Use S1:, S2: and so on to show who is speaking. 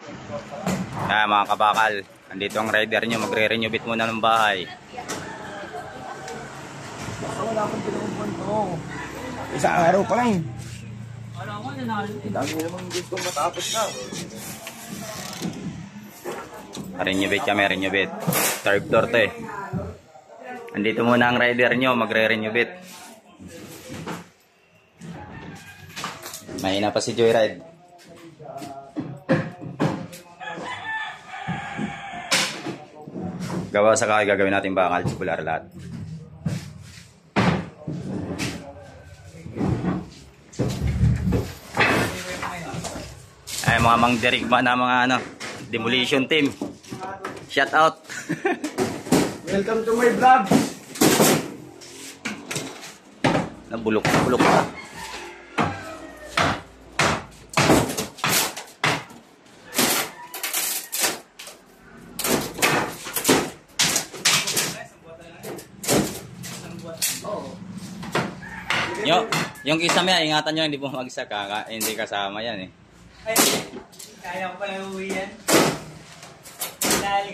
S1: Mga kabakal, andito ang rider nyo, magre-renovate muna ng bahay.
S2: Wala akong pinagpuan to. Isang araw pa lang. Dami namang gusto matapos na.
S1: Renovate kami, renovate. Third floor to eh. Andito muna ang rider nyo, magre-renovate. Mahina pa si Joyride. Gawa sa kaya gagawin natin bakal, tubular lahat. Ay, mga mangdirigma na mga demolition team. Shout out.
S2: Welcome to my vlog.
S1: Bulok pa. Yung kisame, ingatan nyo, hindi bumagsak ka. Hindi kasama yan eh.
S3: Ay, kaya ko pala uwi yan.